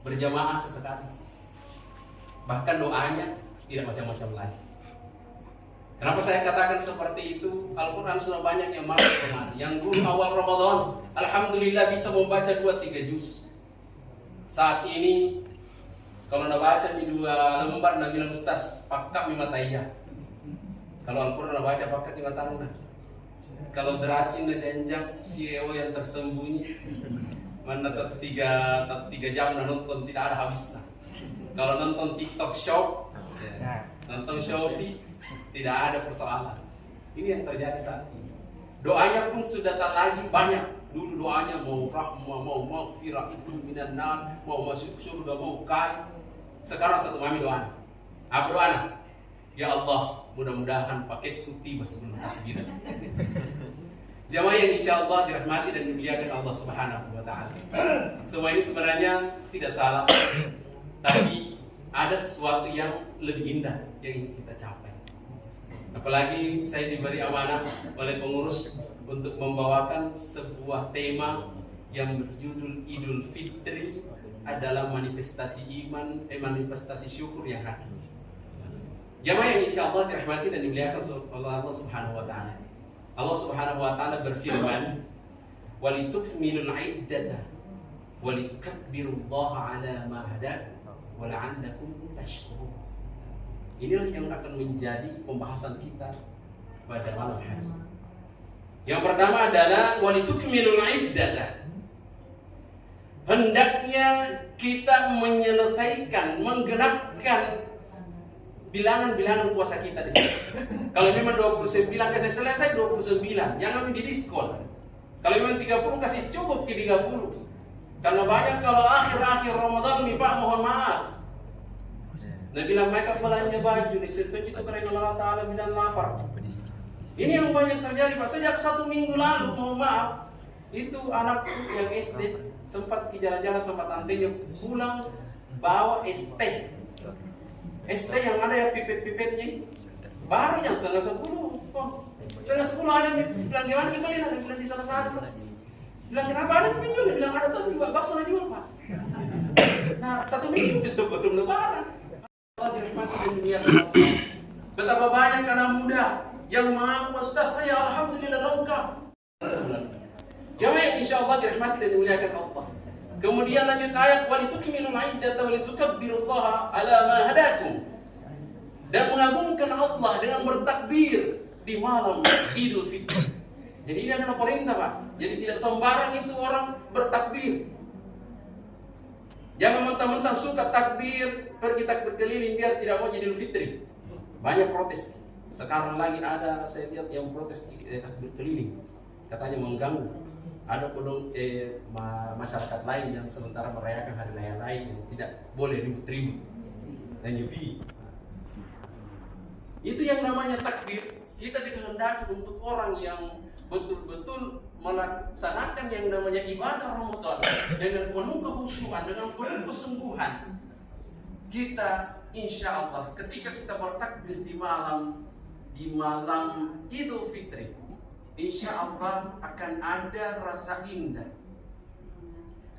berjamaah sesekali. Bahkan doanya tidak macam-macam lagi. Kenapa saya katakan seperti itu? Al-Quran sudah banyak yang masuk kemari. Yang dulu awal Ramadan, alhamdulillah bisa membaca 2-3 juz. Saat ini, kalau nak baca di 2 lembar, nak bilang ustaz, pakak mima tayyah. Kalau Al-Quran nak baca pakak 5 tahun. Kalau deracin na janjang, CEO yang tersembunyi, mana 3 jam na nonton tidak ada habisnya. Kalau nonton TikTok Shop, nonton Shopee, tidak ada persoalan. Ini yang terjadi saat ini. Doanya pun sudah tak lagi banyak. Dulu doanya mau rahmah, mau maghfirah, itu minan nar, mau masuk surga, mau kaya. Sekarang satu mami doanya. Apa doanya? Ya Allah, mudah-mudahan paketku tiba sebelum takbir. Jamaah yang insya Allah dirahmati dan dimuliakan Allah Subhanahu wa Ta'ala. Semua ini sebenarnya tidak salah, tapi ada sesuatu yang lebih indah yang ingin kita capai. Apalagi saya diberi amanah oleh pengurus untuk membawakan sebuah tema yang berjudul Idul Fitri adalah manifestasi iman, manifestasi syukur yang hakiki. Jamaah yang insya Allah dirahmati dan dimuliakan Allah Subhanahu wa Ta'ala. Allah Subhanahu wa Ta'ala berfirman, "Walitukmilul 'iddata walitukabbirullaha 'ala ma hadakum wa la'allakum tashkurun." Inilah yang akan menjadi pembahasan kita pada malam hari. Yang pertama adalah walitukmilul 'iddata. Hendaknya kita menyelesaikan, menggenapkan bilangan-bilangan puasa kita di sini. Kalau memang 29 kasih selesai 29, jangan didiskon. Kalau memang 30 kasih cukup ke 30. Karena banyak kalau akhir-akhir Ramadan nih Pak, mohon maaf. Nah bilang mereka belanja baju di situ itu karena Allah Ta'ala bilang lapar. Ini yang banyak terjadi Pak. Sejak 1 minggu lalu, mohon maaf, itu anakku yang SD sempat ke jalan-jalan sama tantenya pulang bawa ST yang ada ya pipet-pipetnya, baru jam 9:30. Setengah 10 ada bilang gimana kita lihat, ada bilang di salah satu. Bilang kenapa ada juga, bilang ada tuh juga bakso jual Pak. Nah 1 minggu bisa potong lebaran. Allah dirahmati dunia. Betapa banyak anak muda yang mengaku Ustaz saya alhamdulillah lengkap. Jamaah insya Allah dirahmati dan dimuliakan Allah. Kemudian lanjut ayat walitukmilul 'iddata walitukabbirullaha 'ala ma hadakum. Dan mengagungkan Allah dengan bertakbir di malam Idul Fitri. Jadi ini adalah perintah Pak. Jadi tidak sembarang itu orang bertakbir. Jangan mentang-mentang suka takbir, pergi takbir keliling biar tidak mau jadi Idul Fitri. Banyak protes. Sekarang lagi ada saya lihat yang protes takbir keliling. Katanya mengganggu. Ada kodong masyarakat lain yang sementara merayakan hari raya lain yang tidak boleh ribut-ribut dan nyepi. Itu yang namanya takbir. Kita dikehendaki untuk orang yang betul-betul melaksanakan yang namanya ibadah Ramadan dengan penuh kekhusyuan, dengan penuh kesungguhan. Kita insya Allah ketika kita bertakbir di malam Idul Fitri, insya Allah akan ada rasa indah,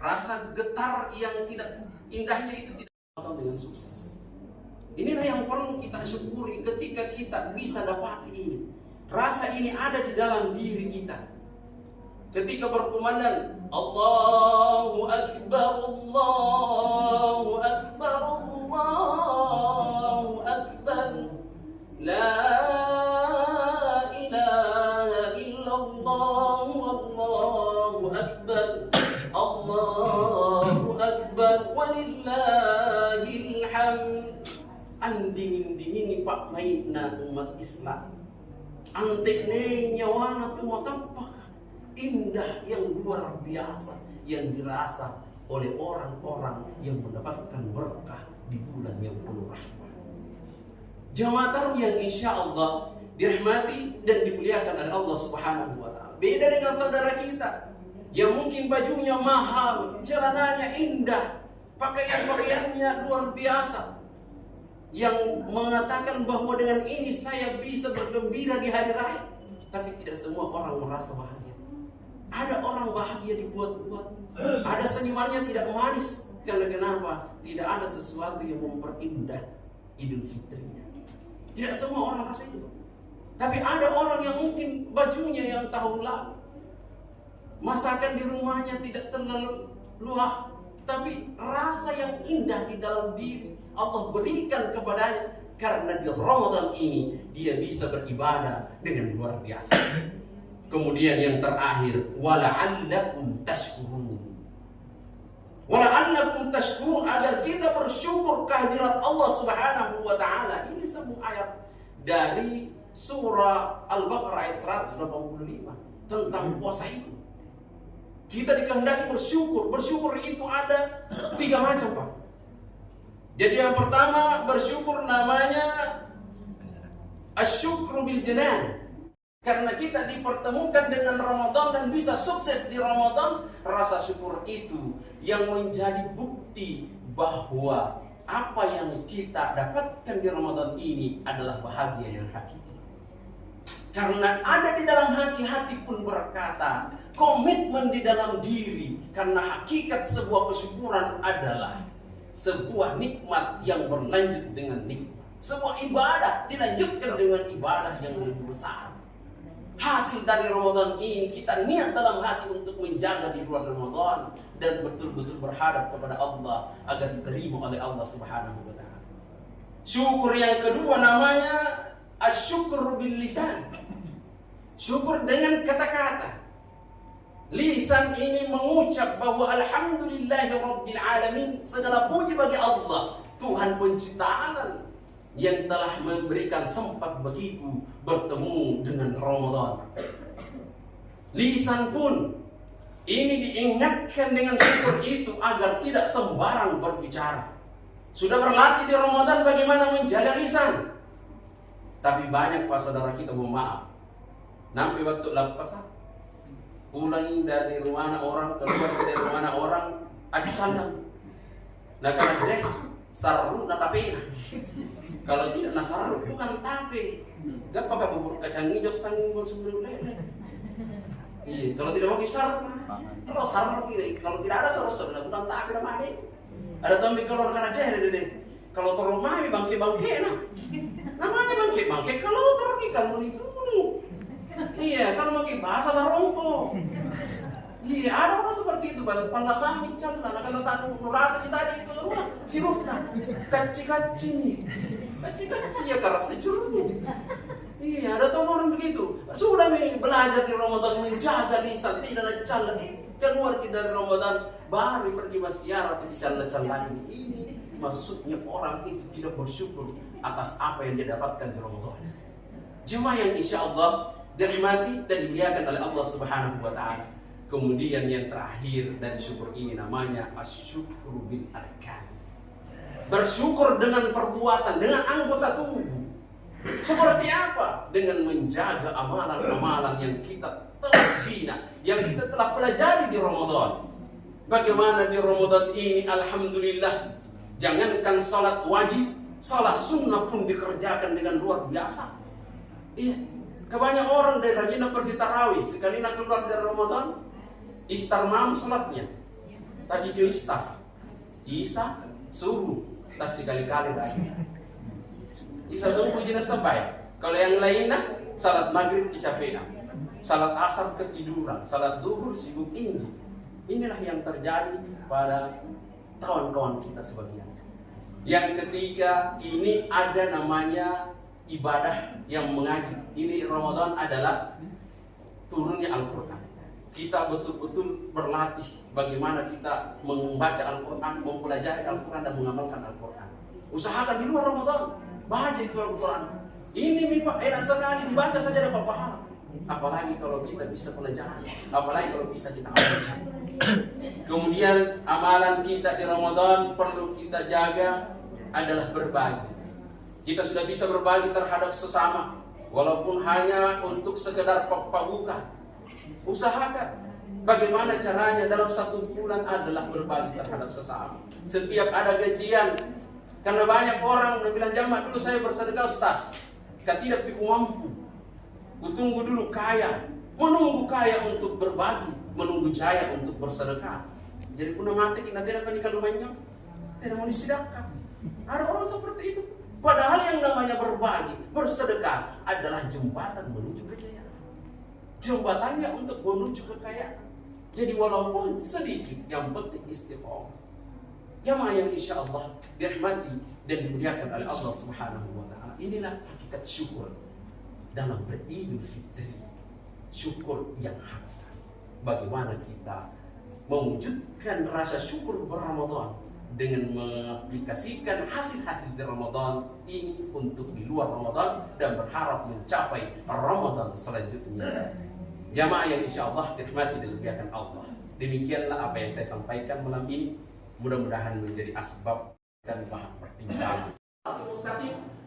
rasa getar yang tidak indahnya itu tidak datang dengan sukses. Inilah yang perlu kita syukuri ketika kita bisa dapat ini. Rasa ini ada di dalam diri kita. Ketika berkumandang Allahu Akbar, Allahu Akbar, Allahu Akbar, La ilaha illallah, Allahu Akbar, Allahu Akbar, walillahil hamd. Andingin-dingini Pak maitna umat Islam. Antek ne nyawana tu matapa indah yang luar biasa yang dirasa oleh orang-orang yang mendapatkan berkah di bulan yang penuh rahmat. Jamaah taruh yang insya Allah dirahmati dan dimuliakan oleh Allah Subhanahu wa Ta'ala. Beda dengan saudara kita yang mungkin bajunya mahal, celananya indah, pakaian-pakaiannya luar biasa, yang mengatakan bahwa dengan ini saya bisa bergembira di hari raya. Tapi tidak semua orang merasa bahagia. Ada orang bahagia dibuat-buat, ada senyumannya tidak manis, Karena kenapa? Tidak ada sesuatu yang memperindah Idul Fitrinya. Tidak semua orang rasa itu. Tapi ada orang yang mungkin bajunya yang tahun lalu, masakan di rumahnya tidak terlalu luas, tapi rasa yang indah di dalam diri Allah berikan kepadanya. Karena di Ramadan ini dia bisa beribadah dengan luar biasa. Kemudian yang terakhir, wala'allakum tashkurun. Wala'allakum tashkurun, agar kita bersyukur kehadirat Allah Subhanahu wa taala. Ini semua ayat dari surah Al-Baqarah ayat 185 tentang puasa itu. Kita dikehendaki bersyukur. Bersyukur itu ada 3 macam, Pak. Jadi yang pertama, bersyukur namanya asyukru bil janan. Karena kita dipertemukan dengan Ramadan dan bisa sukses di Ramadan, rasa syukur itu yang menjadi bukti bahwa apa yang kita dapatkan di Ramadan ini adalah bahagia yang hakiki. Karena ada di dalam hati pun berkata, komitmen di dalam diri. Karena hakikat sebuah kesyukuran adalah sebuah nikmat yang berlanjut dengan nikmat. Sebuah ibadah dilanjutkan dengan ibadah yang lebih besar. Hasil dari Ramadan ini kita niat dalam hati untuk menjaga di luar Ramadan dan betul-betul berharap kepada Allah agar diterima oleh Allah Subhanahu wa taala. Syukur yang kedua namanya asyukur bil lisan. Syukur dengan kata-kata. Lisan ini mengucap bahwa alhamdulillahi rabbil alamin, segala puji bagi Allah, Tuhan pencipta alam, yang telah memberikan sempat bagiku bertemu dengan Ramadan. Lisan pun ini diingatkan dengan syukur itu agar tidak sembarang berbicara. Sudah berlatih di Ramadan bagaimana menjaga lisan. Tapi banyak Pak saudara kita mohon maaf. Nampi waktu lapas pulang dari rumah orang, keluar dari rumah orang, aja nah karena deh sarru na tape. Kalau tidak nasar bukan tape. Gak pakai bubur kacang hijau sanggup sebelum lele. Iya, kalau tidak mau kisar, kalau sarru kalau tidak ada sarru sebenarnya bukan tape namanya. Ada tombi kalau karena deh. Kalau terlalu mami bangke nah. Namanya bangke kalau terus ikan melitunu. Iya, kalau pakai bahasa larongko. Iya, ada orang seperti itu, Bang. Panggaman bicara, nah kalau tak merasa kita ada itu rumah, sirupna, kaci ya karena sejurut. Iya, ada tuh orang begitu. Sudah nih belajar di Ramadan menjaga lisan, tidak ada canda. Keluar kita dari Ramadan, baru pergi masyarakat itu canda-canda ini. Maksudnya orang itu tidak bersyukur atas apa yang dia dapatkan di Ramadan. Jemaah yang insya Allah dirahmati dan dimuliakan oleh Allah Subhanahu wa taala. Kemudian yang terakhir dari syukur ini namanya asyukru bil arkan. Bersyukur dengan perbuatan, dengan anggota tubuh. Seperti apa? Dengan menjaga amalan-amalan yang kita telah bina, yang kita telah pelajari di Ramadan. Bagaimana di Ramadan ini alhamdulillah, jangankan salat wajib, salat sunnah pun dikerjakan dengan luar biasa. Iya. Kebanyakan orang dari rajin pergi tarawih, sekali nak keluar dari Ramadan, istar mam salatnya, tajil istar, isa subuh, tas sekali-kali lagi. Isa subuh jenis sampai. Kalau yang lainnya, salat maghrib kecapean, salat asar ketiduran, salat zuhur sibuk tinggi. Inilah yang terjadi pada kawan-kawan kita sebagian. Yang ketiga, ini ada namanya ibadah yang mengaji. Ini Ramadan adalah turunnya Al-Quran. Kita betul-betul berlatih bagaimana kita membaca Al-Quran, mempelajari Al-Quran dan mengamalkan Al-Quran. Usahakan di luar Ramadan, baca itu Al-Quran. Ini Pak, enak sekali dibaca saja dapat pahala. Apalagi kalau kita bisa pelajari, apalagi kalau bisa kita amalkan. Kemudian amalan kita di Ramadan perlu kita jaga adalah berbagi. Kita sudah bisa berbagi terhadap sesama, walaupun hanya untuk sekedar pabukan. Usahakan bagaimana caranya dalam satu bulan adalah berbagi terhadap sesama. Setiap ada gajian, karena banyak orang yang bilang jamaah dulu saya bersedekah Ustaz, tidak mampu. Tunggu dulu kaya, menunggu kaya untuk berbagi, menunggu jaya untuk bersedekah. Jadi pun mati kita tidak panik kalumanya, tidak mau disidangkan. Ada orang seperti itu. Padahal yang namanya berbagi, bersedekah adalah jembatan menuju kejayaan. Jembatannya untuk menuju kekayaan. Jadi walaupun sedikit, yang penting istiqomah. Jamaah yang insya Allah dirahmati dan dimuliakan oleh Allah Subhanahu wa Ta'ala. Inilah hakikat syukur dalam beridul fitri. Syukur yang hakiki. Bagaimana kita mewujudkan rasa syukur berRamadan dengan mengaplikasikan hasil-hasil di Ramadan ini untuk di luar Ramadan dan berharap mencapai Ramadan selanjutnya. Jamaah yang insya Allah dirahmati dan dimuliakan Allah. Demikianlah apa yang saya sampaikan malam ini. Mudah-mudahan menjadi asbab dan bahan pertimbangan.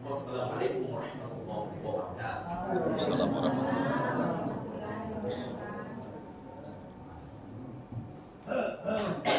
Wassalamualaikum warahmatullahi wabarakatuh. Assalamualaikum. Oh.